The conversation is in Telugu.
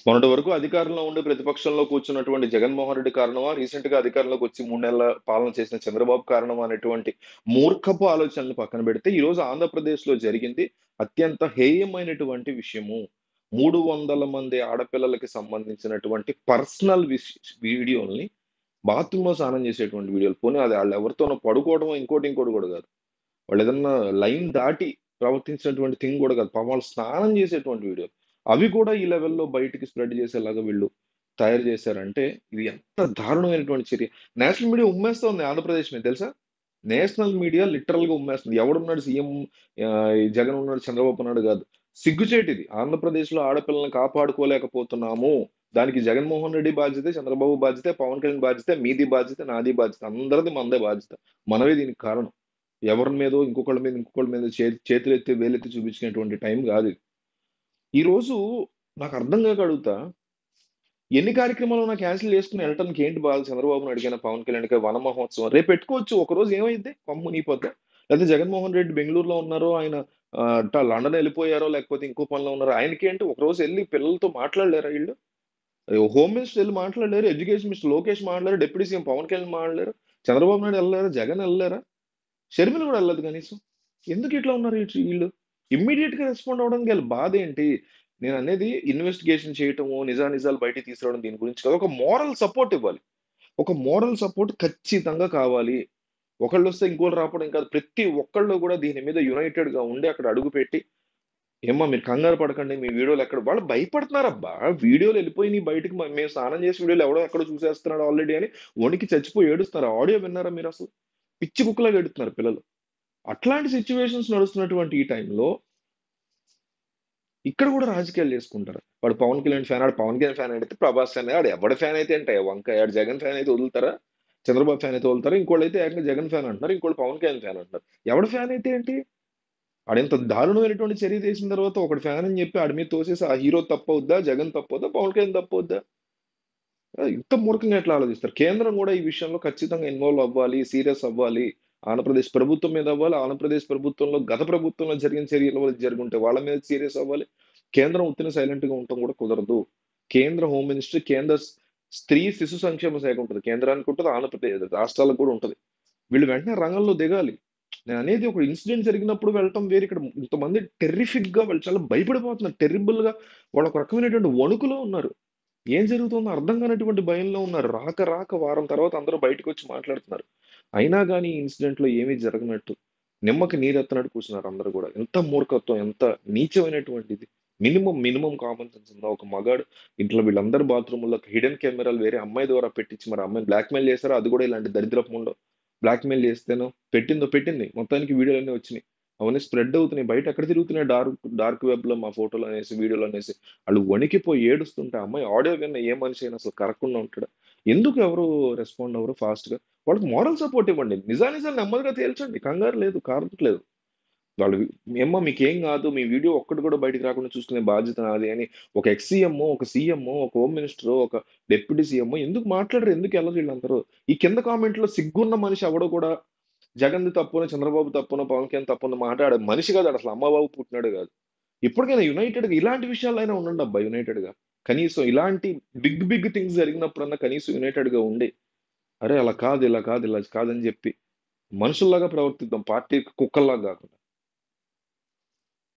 మొన్నటి వరకు అధికారంలో ఉండి ప్రతిపక్షంలో కూర్చున్నటువంటి జగన్మోహన్ రెడ్డి కారణమా, రీసెంట్ గా అధికారంలోకి వచ్చి 3 నెలల పాలన చేసిన చంద్రబాబు కారణమా అనేటువంటి మూర్ఖపు ఆలోచనలు పక్కన పెడితే, ఈ రోజు ఆంధ్రప్రదేశ్ లో జరిగింది అత్యంత హేయమైనటువంటి విషయము. 300 మంది ఆడపిల్లలకి సంబంధించినటువంటి పర్సనల్ వీడియోల్ని బాత్రూమ్ లో స్నానం చేసేటువంటి వీడియోలు. పోనీ అది వాళ్ళు ఎవరితోనో పడుకోవడమో ఇంకోటి ఇంకోటి కూడా కాదు. వాళ్ళు ఏదన్నా లైన్ దాటి ప్రవర్తించినటువంటి థింగ్ కూడా కాదు. పాపం వాళ్ళు స్నానం చేసేటువంటి వీడియో. అవి కూడా ఈ లెవెల్‌లో బయటికి స్ప్రెడ్ చేసేలాగా వీళ్ళు తయారు చేశారంటే, ఇది ఎంత దారుణమైనటువంటి చర్య. నేషనల్ మీడియా ఉమ్మేస్తోంది ఆంధ్రప్రదేశ్ మీద తెలుసా? నేషనల్ మీడియా లిటరల్‌గా ఉమ్మేస్తుంది. ఎవడున్నాడు సీఎం, ఈ జగన్ ఉన్నాడు, చంద్రబాబు ఉన్నాడు కాదు. సిగ్గుచేటిది. ఆంధ్రప్రదేశ్‌లో ఆడపిల్లల్ని కాపాడుకోలేకపోతున్నాము. దానికి జగన్మోహన్ రెడ్డి బాధ్యతే, చంద్రబాబు బాధ్యతే, పవన్ కళ్యాణ్ బాధ్యతే, మీది బాధ్యత, నాది బాధ్యత. అందరిది మనదే బాధ్యత. మనమే దీనికి కారణం. ఎవరి మీదో ఇంకొకళ్ళ మీద చేతులెత్తి, వేలెత్తి చూపించుకునేటువంటి టైం గాదిది. ఈరోజు నాకర్థం గాక అడుగుతా, ఎన్ని కార్యక్రమాలన్నా క్యాన్సెల్ చేసుకొని ఎళ్ళటానికి ఏంటి బాధ చంద్రబాబు నాయుడుకైనా, పవన్ కళ్యాణ్‌కైనా వన మహోత్సవం. రేపు పెట్టుకోవచ్చు. ఒకరోజు ఏమైద్ది? కొంప మునిగిపోద్దా? లేకపోతే జగన్మోహన్ రెడ్డి బెంగుళూరులో ఉన్నారో, ఆయన లండన్ ఎళ్ళిపోయారో, లేకపోతే ఇంకో పనిలో ఉన్నారో, ఆయనకేంటి ఒకరోజు ఎళ్లి పిల్లలతో మాట్లాడలేరా ఈళ్ళు? హోమ్ మినిస్టర్ ఎళ్లి మాట్లాడలేరు, ఎడ్యుకేషన్ మినిస్టర్ లోకేష్ మాట్లాడలేరు, డిప్యూటీ సీఎం పవన్ కళ్యాణ్ మాట్లాడలేరు, చంద్రబాబు నాయుడు ఎళ్ళలేరా, జగన్ ఎళ్ళలేరా? షర్మిల కూడా వెళ్ళదు కనీసం. ఎందుకు ఇట్లా ఉన్నారు వీళ్ళు? ఇమ్మీడియట్ గా రెస్పాండ్ అవ్వడానికి వీళ్ళ బాధ ఏంటి? నేను అనేది ఇన్వెస్టిగేషన్ చేయటము, నిజానిజాలు బయటికి తీసుకురావడం దీని గురించి కాదు. ఒక మోరల్ సపోర్ట్ ఇవ్వాలి. ఒక మోరల్ సపోర్ట్ ఖచ్చితంగా కావాలి. ఒకళ్ళొస్తే ఇంకోళ్ళు రాకపోవడం కాదు. ప్రతి ఒక్కళ్ళు కూడా దీని మీద యునైటెడ్ గా ఉండి అక్కడ అడుగుపెట్టి, ఏమ్మా మీరు కంగారు పడకండి. మీ వీడియోలు ఎక్కడ వాళ్ళు భయపడుతున్నారబ్బా! వీడియోలు వెళ్ళిపోయినాయి బయటికి. మేము స్నానం చేసిన వీడియోలు ఎవడో ఎక్కడో చూసేస్తున్నాడు ఆల్రెడీ అని వణికి చచ్చిపోయి ఏడుస్తున్నారు. ఆడియో విన్నారా మీరసలు? పిచ్చి కుక్కలాగా ఏడుతున్నారు పిల్లలు. అట్లాంటి సిట్యుయేషన్స్ నడుస్తున్నటువంటి ఈ టైంలో ఇక్కడ కూడా రాజకీయాలు చేసుకుంటారు. వాడు పవన్ కళ్యాణ్ ఫ్యాన్, ఆడు పవన్ కళ్యాణ్ ఫ్యాన్ అయితే ప్రభాస్ ఫ్యాన్, ఆడు ఎవడి ఫ్యాన్ అయితే ఏంటి వంకాయ, ఆడు జగన్ ఫ్యాన్ అయితే వదులుతారా? చంద్రబాబు ఫ్యాన్ అయితే వదులుతారా? ఇంకోళ్ళు అయితే ఏకంగా జగన్ ఫ్యాన్ అంటున్నారు, ఇంకోళ్ళు పవన్ కళ్యాణ్ ఫ్యాన్ అంటున్నారు. ఎవడి ఫ్యాన్ అయితే ఏంటి? ఆడింత దారుణమైనటువంటి చర్య చేసిన తర్వాత ఒకటి ఫ్యాన్ అని చెప్పి ఆడి మీద తోసేసి ఆ హీరో తప్పవుద్దా, జగన్ తప్పవుద్దా, పవన్ కళ్యాణ్ తప్పవుద్దా? ఇంత మూర్ఖంగా ఎట్లా ఆలోచిస్తారు? కేంద్రం కూడా ఈ విషయంలో ఖచ్చితంగా ఇన్వాల్వ్ అవ్వాలి, సీరియస్ అవ్వాలి. ఆంధ్రప్రదేశ్ ప్రభుత్వం మీద అవ్వాలి. ఆంధ్రప్రదేశ్ ప్రభుత్వంలో గత ప్రభుత్వంలో జరిగిన చర్యలు వాళ్ళకి జరుగుంటే వాళ్ళ మీద సీరియస్ అవ్వాలి. కేంద్రం ఉత్తిన సైలెంట్ గా ఉండటం కూడా కుదరదు. కేంద్ర హోమ్ మినిస్ట్రీ, కేంద్ర స్త్రీ శిశు సంక్షేమ శాఖ ఉంటది. కేంద్రానికి ఉంటది, ఆంధ్రప్రదేశ్ రాష్ట్రాలకు కూడా ఉంటది. వీళ్ళు వెంటనే రంగంలో దిగాలి. నేను అనేది ఒక ఇన్సిడెంట్ జరిగినప్పుడు వెళ్ళటం వేరు. ఇక్కడ ఇంతమంది టెర్రిఫిక్ గా వాళ్ళు చాలా భయపడిపోతున్నారు. టెర్రిబుల్ గా వాళ్ళు ఒక రకమైనటువంటి వణుకులో ఉన్నారు. ఏం జరుగుతుందో అర్థం కానటువంటి భయంలో ఉన్నారు. రాక రాక వారం తర్వాత అందరూ బయటకొచ్చి మాట్లాడుతున్నారు. అయినా గాని ఈ ఇన్సిడెంట్‌లో ఏమీ జరగనట్టు, నిమ్మకి నీరెత్తనట్టు కూర్చున్నారు అందరూ గూడా. ఎంత మూర్ఖత్వం! ఎంత నీచమైనటువంటిది. మినిమమ్ కామన్ సెన్స్ ఉందా? ఒక మగాడు ఇంట్లో వీళ్ళందరూ బాత్రూముల్లో హిడెన్ కెమెరాలు వేరే అమ్మాయి ద్వారా పెట్టించి మరి ఆ అమ్మాయిని బ్లాక్‌మెయిల్ చేసారో అది కూడా ఇలాంటి దరిద్రపు ముండో. బ్లాక్‌మెయిల్ చేస్తేనో పెట్టింది. మొత్తానికి వీడియోలన్నీ వచ్చినియి. అవన్నీ స్ప్రెడ్ అవుతున్నాయి. బయట ఎక్కడ తిరుగుతున్నాయి డార్క్ వెబ్‌లో మా ఫోటోలనేసి, వీడియోలనేసి. ఆళ్ళు వణికిపోయి ఏడుస్తుంటే, ఆ అమ్మాయి ఆడియో విన్న ఏ మనిషి అయినా అసలు కరగకుండా ఉంటాడా? ఎందుకు ఎవరు రెస్పాండ్ అవ్వరు ఫాస్ట్‌గా? వాళ్ళకి మోరల్ సపోర్ట్ ఇవ్వండి. నిజానిజాలు నెమ్మదిగా తేల్చండి. కంగారు లేదు, కాదనట్లేదు. వాళ్ళు "ఏమ్మా మీకేం గాదు. మీ వీడియో ఒక్కటి కూడా బయటికి రాకుండా చూసుకునే బాధ్యత నాది" అని ఒక ఎక్స్ సీఎమ్మో, ఒక సీఎమ్మో, ఒక హోమ్ మినిస్టరో, ఒక డిప్యూటీ సీఎమ్మో ఎందుకు మాట్లాడరు? ఎందుకు ఎళ్ళరు ఈళ్ళందరూ? ఈ కింద కామెంట్‌లో సిగ్గున్న మనిషి ఎవడు కూడా జగన్‌ది తప్పునో, చంద్రబాబు తప్పునో, పవన్ కళ్యాణ్ తప్పునో మాట్లాడే మనిషి కాదు. అసలు అమ్మ బాబు పుట్టినాడు కాదు. ఇప్పటికైనా యునైటెడ్‌గా ఇలాంటి విషయాల్లో ఉండండబ్బా యునైటెడ్‌గా. కనీసం ఇలాంటి బిగ్ థింగ్స్ జరిగినప్పుడన్నా కనీసం యునైటెడ్‌గా ఉండి, అరే! అలా కాదు, ఇలా కాదు, ఇలా కాదని జెప్పి మనుషుల్లాగా ప్రవర్తిద్దాం. పార్టీ కుక్కల్లాగా గాకుండా.